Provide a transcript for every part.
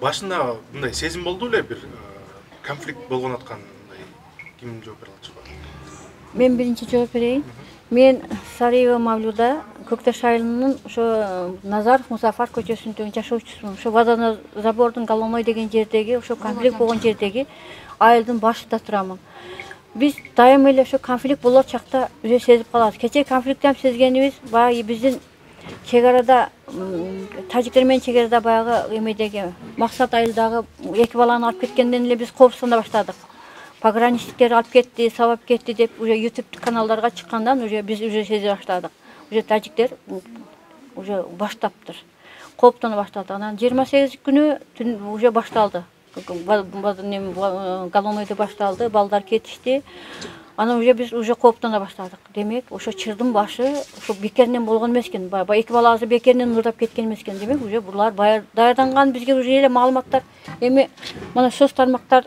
Башында мындай сезим болду эле, бир конфликт болгон аткандай. Ким жооп бере алат? Мен биринчи жооп берейин. Мен Сариева Мавлюда, Көкташ айылынын ошо Назаров Музафар көчөсүндөгү жашоочусумун. Ошо водозабордун Головной деген жердеги, ошо конфликт болгон жердеги айылдын башында турамын. Биз дайыма эле ошо конфликт болор чакта уже сезип калабыз. Кечээ конфликттен сезгенибиз баягы биздин чек арада тажиктер менен чек арада баягы эмедеги Максат айылдагы эки баланы алып кеткенден эле биз коопсуздана баштадык. Пограничниктер алып кетти, сабап кетти деп уже YouTube каналдарга чыккандан уже биз уже сезе баштадык. Уже тажиктер уже баштаптыр. Кооптона баштады. Анан 28 күнү уже башталды. Головнойдо башталды, балдар кетишти. Анан уже биз уже кооптона баштадык. Демек, ошо чырдын башы ошо бекеринен болгон эмес экен. Эки баласы бекеринен урдап кеткен эмес экен. Демек, уже булар даярданган бизге уже эле маалыматтар. Эми мына соц тармактар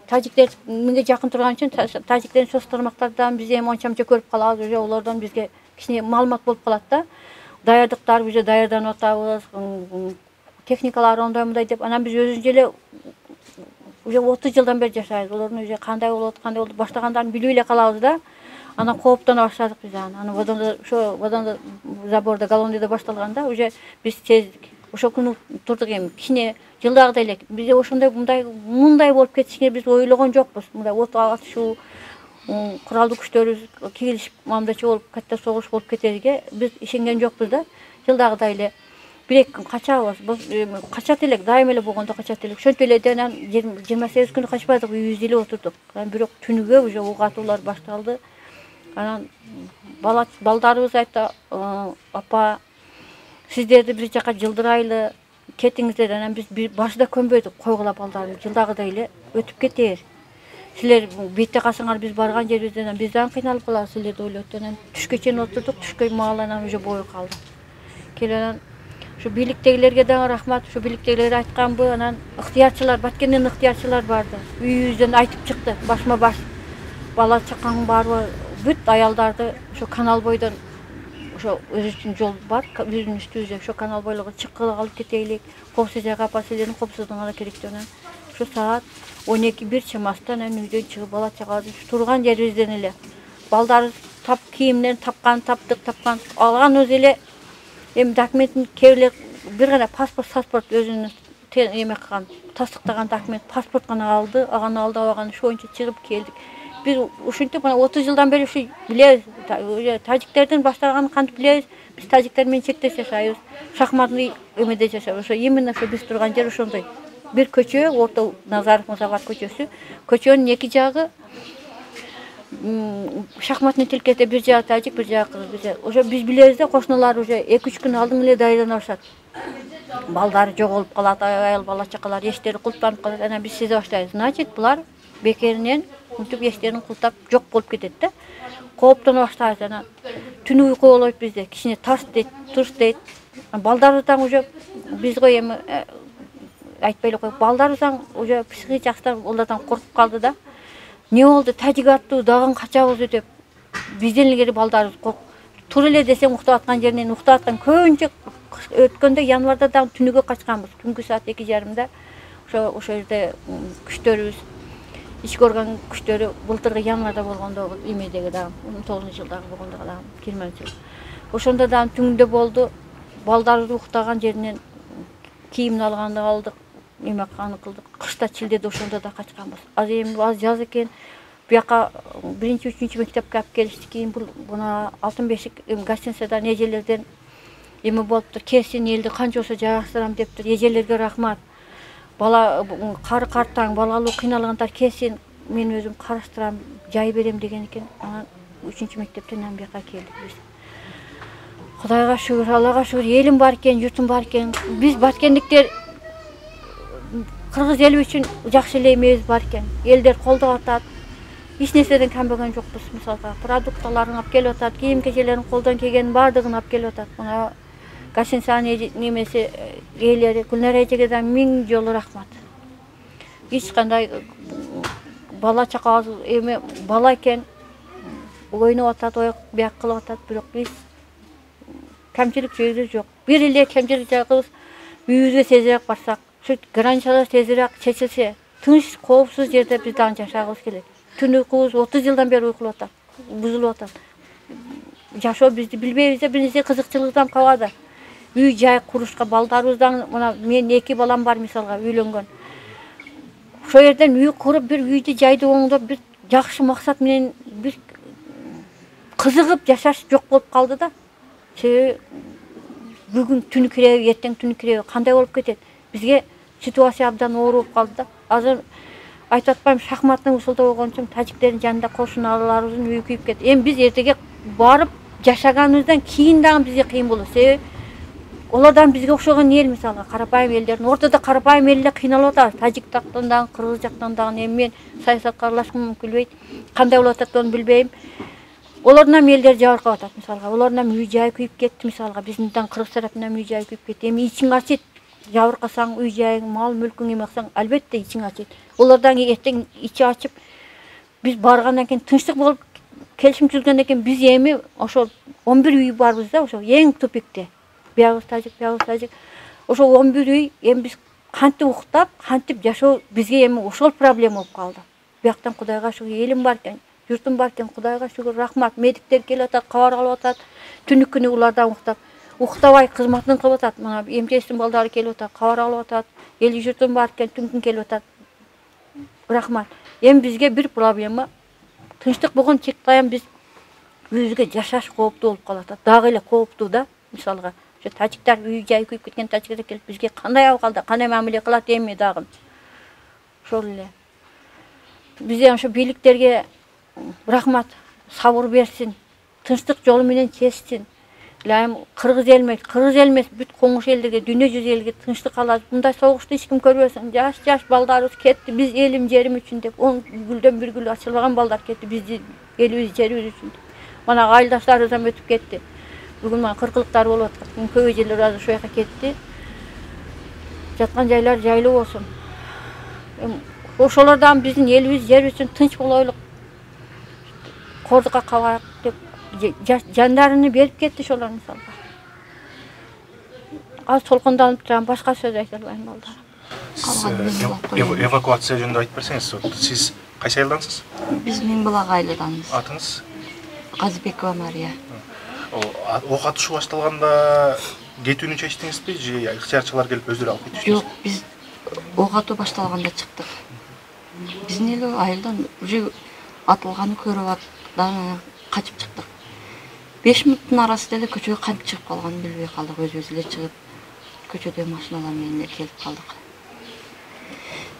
тажиктер мынга жакын турган үчүн тажиктердин соц тармактардан биз эми онча мынча көрүп калабыз, уже олордон бизге кичине маалымат болуп калат да. Даярдыктар уже даярданып атабыз, техникалар ондай мындай деп. Анан биз өзүбүз эле уже 30 жылдан бери жашайбыз. Олордун уже кандай болот баштагандарын билип эле калабыз да. Анан кооптона баштадык биз анан. Ошо водозабордо Головнойдо башталганда уже биз сездик. Ошо күнү турдук эми кичине жылдагыдай эле. Бизде ошондой мындай болуп кетишине биз ойлогон жокпуз. Мындай от атышуу, куралдуу күчтөрүбүз кийлишип мамдачы болуп, катта согуш болуп кетерге биз ишенген жокпуз да. Жылдагыдай эле бир-эки күн качабыз. Качат элек, дайыма эле болгондо качат элек. Ошентип эле анан 28 күнү качпадык, үйүбүздө эле отурдук. Анан бирок түнүгө уже ук атуулар башталды. Анан балдарыбыз айтты, апа, сиздерди бир жака жылдырайлы, кетиңиздер. Анан биз башында көнбөдүк, койгула балдарды жылдагыдай эле өтүп кетер. Силер бетте калсаңар биз барган жерибизден биз дагы кыйналып калабыз силерди ойлоп. Анан түшкө чейин отурдук, түшкө маалы анан уже бою калды. Келип анан ушу бийликтегилерге дагы рахмат. Ушу бийликтегилер айтканбы, анан ыктыярчылар, Баткенден ыктыярчылар барды. Үйүбүздөн айтып чыкты, башма баш. Бала чакаң барбы, бүт аялдарды ошо канал бойдон ошо өзү үчүн жол бар, биздин үстүбүздө ошо канал бойлорго чыккыла алып кетейлик. Коопсуз жайга апа, силердин коопсуздугуңарга керек деп анан ошо саат 12-1 чамасында анан үйдөн чыгып бала чагабыз турган жерибизден эле балдар кийимдерин таптык, алган өзү эле эми документин кээ бир гана паспорт өзүнүн эме кылган, тастыктаган документ, паспорт гана алды, алган ошо боюнча чыгып келдик. Биз ушинтип мына 30 жылдан бери ушу билебиз, тажиктердин баштаганын кантип билебиз. Биз тажиктер менен чектеш жашайбыз. Шахматный эмеде жашайбыз. Ошо именно ошо биз турган жер ошондой. Бир көчө, орто Назаров Музафар көчөсү. Көчөнүн эки жагы шахматный тилкеде бир жагы тажик, бир жагы кыргыз. Ошо биз билебиз да, кошуналар уже 2-3 күн алдын эле даярдана башат. Балдары жоголуп калат, айыл бала чакалар эштери култанып калат. Анан биз сезе баштайбыз. Значит, булар бекеринен мынтип эштерин култап жок болуп кетет да. Кооптона баштайбыз. Анан түнү уйку болбойт бизде. Кичине тарс дейт, турс дейт. Балдарыбыз таң уже биз го эми айтпай эле коюп, балдарыбыз таң уже психикасынан олардан коркуп калды да. Не болду? Тажик аттуу дагы качабыз деп. Бизден илгери балдарыбыз тур эле десең уктап аткан жеринен уктап аткан көбүнчө өткөндө январда дагы түнүгө качканбыз. Түнкү саат 2:30да ошо жерде күчтөрүбүз, ички орган күчтөрү былтыркы январда болгондо эмедеги дагы 19-жылдагы болгондо дагы 20-жыл. Ошондо дагы түндө болду. Балдарыбызды уктаган жеринен кийимин алганды алдык, эме кылдык. Кышта чилдеде ошондо да качканбыз. Аз жаз экен. Буяка 1-3 мектепке алып келишти. Кийин буна Алтын Бешик гостиницадан эжелерден эме болуптур. Кесин элди канча болсо жайгаштырам дептир. Эжелерге рахмат. Бала карттаң, балалуу кыйналгандар кесин, мен өзүм караштырам, жай берем деген экен. Анан 3 мектептен анан буяка келдик биз. Кудайга шүгүр, Аллага шүгүр, элим бар экен, журтум бар экен. Биз баткендиктер кыргыз эли үчүн жакшы эле эмебиз бар экен. Элдер колдоп атат. Эч нерседен камбаган жокпуз. Мисалга, продуктларын алып келип атат, кийим-кечелерин колдон келгенин баардыгын алып келип атат. Мына гостиницанын немеси ээлери Гүлнара эжеге да 1000 жолу рахмат. Эч кандай бала чакабыз эме бала экен, ойноп атат, ояк бияк кылып атат, бирок биз камчылык жөнү жок. Бир эле камчылык жагыбыз үйүбүзгө сезерээк барсак, Şu grançalar tezirek çekilse, tınç, koopsuz yerde biz daha yaşagыбыз kelет. Tün uykubuz 30 yıldan beri uykulup atak, buzulup atak. Жашоо бизди билбейбиз да, биринчи кызыкчылыктан калады. Үй жай курушка балдарыбыздан, мына мен 2 балам бар мисалга, үйлөнгөн. Ошол жерден үй куруп, бир үйдү жайды оңдоп, бир жакшы максат менен бир кызыгып жашаш жок болуп калды да. Себеби бүгүн түнү киреби, эртең түнү киреби кандай болуп кетет? Бизге ситуация абдан оор болуп калды да. Азыр айтып атпайм, шахматтын ушулда болгончум тажиктердин жанында кошуналарыбыздын үйү күйүп кетти. Эми биз эртеге барып жашаганыбыздан кийин дагы бизге кыйын болот. Себеби олардан бизге окшогон эл, мисалга карапайым элдердин ортодо карапайым эл эле кыйналып атабыз. Тажик жактан дагы, кыргыз жактан дагы. Эми мен саясатка аралашкым келбейт. Кандай болуп атат оны билбейм. Олардын эми элдер жабыркап атат, мисалга. Олардын эми үй жай күйүп кетти, мисалга. Биздин кыргыз тараптан үй жай күйүп кетти. Эми ичиң ачыйт. Жабыркасаң, үй жайың, мал мүлкүң эмексең, албетте ичиң ачыйт. Олардан эртең ичи ачып, биз баргандан кийин тынчтык болуп келишим түзгөндөн кийин биз эми ошо 11 үй барбыз да, ошо эң тупикте. Биягыбыз тажик, биягыбыз тажик. Ошо 11 үй эми биз кантип уктап, кантип жашоо бизге эми ошол проблема болуп калды. Бияктан Кудайга шүгүр, элим бар экен, журтум бар экен, Кудайга шүгүр, рахмат. Медиктер келип атат, кабар алып атат. Түнү күнү улардан уктап, уктабай кызматын кылып атат. Мына МЧСтин балдары келип атат, кабар алып атат. Эл журтум бар экен, түн келип атат. Рахмат. Эми бизге бир проблема. Тынчтык болгон чектайын биз өзүгө жашаш кооптуу болуп калат. Дагы эле кооптуу да. Мисалга, ошо тажиктер үй жай күйүп кеткен тажиктер келип бизге кандай абалда, кандай мамиле кылат эми дагы. Ошол эле. Биз ошо бийликтерге рахмат, сабыр берсин, тынчтык жолу менен чечсин. Лайым кыргыз элмес, бүт коңуш элдерге, дүйнө жүзү элге тынчтык алат. Мындай согушту эч ким көрбөсүн. Жаш балдарыбыз кетти, биз элим жерим үчүн деп, 10 гүлдөн бир гүл ачылбаган балдар кетти бизди элибиз жерибиз үчүн. Мана айылдаштарыбыздан өтүп кетти. Бүгүн мана кыркылыктар болуп атат. Көбү жерлер азыр ошол жака кетти. Жаткан жайлар жайлуу болсун. Ошолордан биздин элибиз жер үчүн тынч болойлук. Кордукка кабак деп жандарыны берип кетти ошолор мисалга. Аз толкунданып турам, башка сөз айта албайм балдар. Эвакуация жөнүндө айтып берсеңиз, сиз кайсы айылдансыз? Биз Миңбулак айылданбыз. Атыңыз? Казыбекова Мария. Ок атышуу башталганда кетүүнү чечтиңизби же ыктыярчылар келип өздөрү алып кетишти? Жок, биз ок атуу башталганда чыктык. Биздин эле айылдан уже атылганын көрүп качып чыктык. 5 мүнөттүн арасында эле көчөгө кантип чыгып калганын билбей калдык. Өзүбүз эле чыгып, көчөдө машиналар менен келип калдык.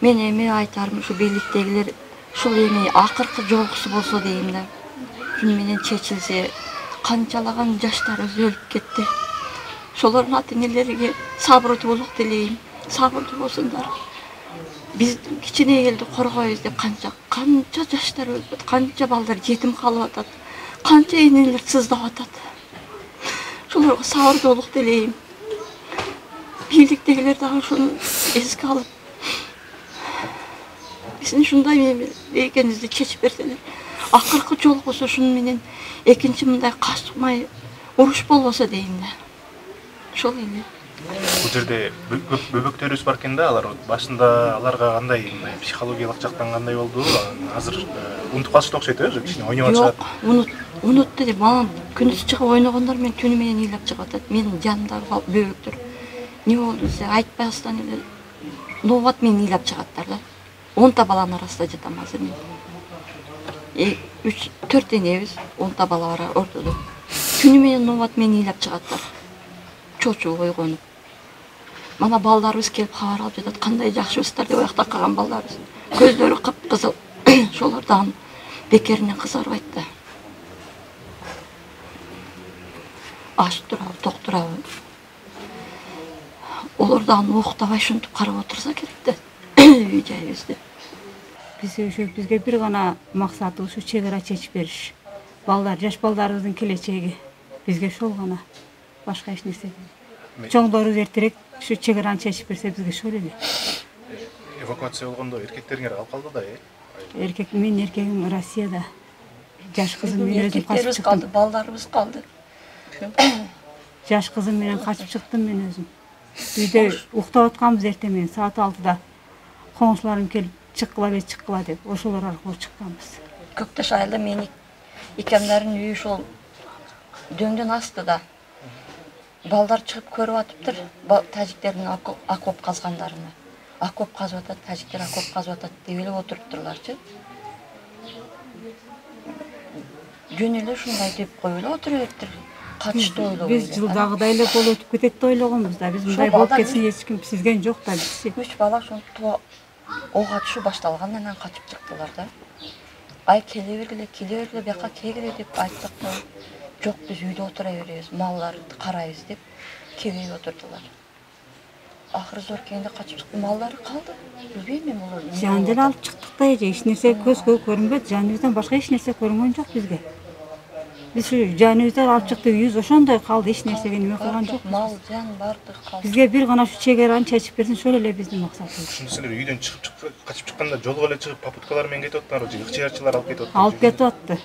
Мен эми айтарым, ушу бийликтегилер ушул эми акыркы жолкусу болсо дейм да. Түн менен чечилсе, канчалаган жаштарыбыз өлүп кетти. Ошолордун ата-энелериге сабырдуулук тилейм, сабырдуу болсундар. Биз кичине элди коргойбуз деп канча жаштар өлүп, канча балдар жетим калып атат, канча энелер сыздап атат. Ошолорго сабырдуулук тилейм. Бийликтегилер дагы ушуну эске алып, биздин ушундай экенибизди чечип берселер. Акыркы жолкусу ушуну менен экинчи мындай качмай уруш болбосо дейм да. Ошол эле. Бул жерде бөбөктөрүбүз бар экен да, алар башында аларга кандай психологиялык жактан кандай болду? Азыр унутуп калышты окшойт, кичине ойноп атышат. Жок, унутты деп, мана күндүз чыгып ойногондор менен түнү менен ыйлап чыгып атат. Менин жанымдагы бөбөктөр не болду десе, айтпастан эле нообат менен ыйлап чыгаттар да. 10 та баланын арасында жатам азыр мен. 3-4 энебиз, 10 та бала бар ортодо. Түнү менен нообат менен ыйлап чыгаттар. Чочуп ойгонуп. Мана балдарыбыз келип кабар алып жатат, кандай жакшыбыздар деп оякта калган балдарыбыз. Көздөрү кып-кызыл. Ошолор дагы бекеринен кызарбайт да. Аш турабы, ток турабы. Олор дагы уктабай ушинтип карап отурса керек да. Үй жайыбызды. Бизге бир гана максаты ушу чек ара чечип бериш. Балдар, жаш балдарыбыздын келечеги бизге ошол гана. Башка эч нерсе. Чоңдорубуз эртерээк ушу чек араны чечип берсе бизге ошол эле. Эвакуация болгондо эркектериңер калып калды да, Эркек, менин эркегим Россияда. Жаш кызым менен өзүм качып чыктым. Балдарыбыз калды. Жаш кызым менен качып чыктым мен өзүм. үйдө уктап атканбыз эртең менен саат 6-да коңшуларым келип чыккыла деп ошолор аркылуу чыкканбыз. Көктөш айылда мен икемдердин үйү ошол дөңдөн астыда. Балдар чыгып көрүп атыптыр. Тажиктердин окоп казгандарына. Окоп казып атат, тажиктер окоп казып атат деп эле отуруптурларчы. Жөн эле ушундай деп коюп эле отура бериптир. Качышты ойлогон. Биз жылдагыдай эле болуп өтүп кетет деп ойлогонбуз да. Биз мындай болуп кетсин эч ким сезген жок да биз. 3 бала ошентип ок атышуу башталгандан анан качып чыктылар да. Ай келе бергиле, бияка келгиле деп айттык да. Жок, биз үйдө отура беребиз, малдарды карайбыз деп кебей отурдулар. Ахыры Зоркеңде качып чыкты, малдары калды. Билбейм мен булар. Жан деле алып чыктык да эже, эч нерсе көзгө көрүнбөдү, жаныбыздан башка эч нерсе көрүнгөн жок бизге. Биз жаныбыздан алып чыктык, үйүбүз ошондой калды, эч нерсеге неме кылган жок. Мал, жан барды калды. Бизге бир гана ушу чегераны чечип берсин, ошол эле биздин максатыбыз. Ушунда силер үйдөн качып чыкканда жолго эле чыгып попуткалар менен кетип аттыңар, же ыкчыярчылар алып кетип аттı? Алып кетип атты.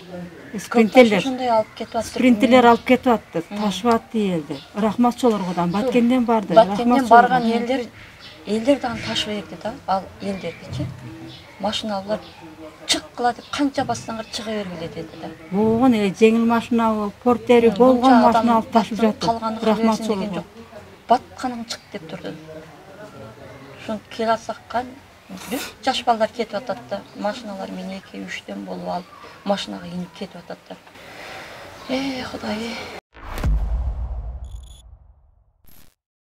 Ошондой алып кетип атты. Спринтерлер алып кетип атты. Ташып атты элди. Рахматчылардан Баткенден барды. Баткенден барган элдер дагы ташып берди да, ал элдердичи. Машиналар чыккыла деп канча бассаңар чыга бергиле деди да. Болгон эле жеңил машина, портери болгон машина алып ташып жатты. Рахматчылар. Батканың чык деп турду. Ошон келе атсаккан бүт жаш балдар кетип атат да. Машиналар менен 2-3төн болуп алып машинага инип кетип атат да. Кудай.